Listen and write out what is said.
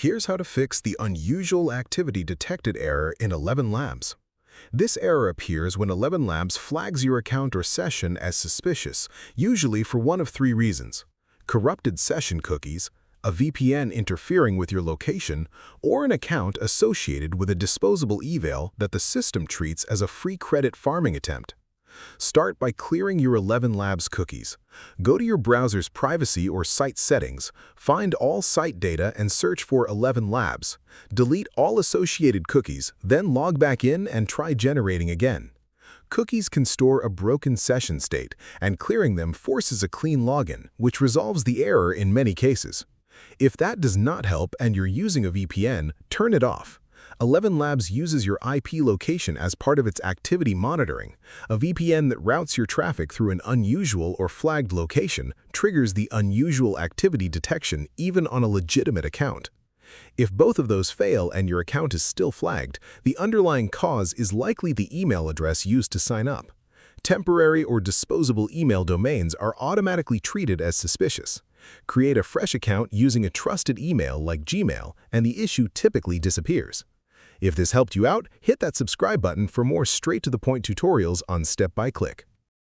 Here's how to fix the unusual activity detected error in ElevenLabs. This error appears when ElevenLabs flags your account or session as suspicious, usually for one of three reasons: corrupted session cookies, a VPN interfering with your location, or an account associated with a disposable eval that the system treats as a free credit farming attempt. Start by clearing your ElevenLabs cookies. Go to your browser's privacy or site settings, find all site data and search for ElevenLabs. Delete all associated cookies, then log back in and try generating again. Cookies can store a broken session state, and clearing them forces a clean login, which resolves the error in many cases. If that does not help and you're using a VPN, turn it off. ElevenLabs uses your IP location as part of its activity monitoring. A VPN that routes your traffic through an unusual or flagged location triggers the unusual activity detection even on a legitimate account. If both of those fail and your account is still flagged, the underlying cause is likely the email address used to sign up. Temporary or disposable email domains are automatically treated as suspicious. Create a fresh account using a trusted email like Gmail, and the issue typically disappears. If this helped you out, hit that subscribe button for more straight-to-the-point tutorials on Step by Click.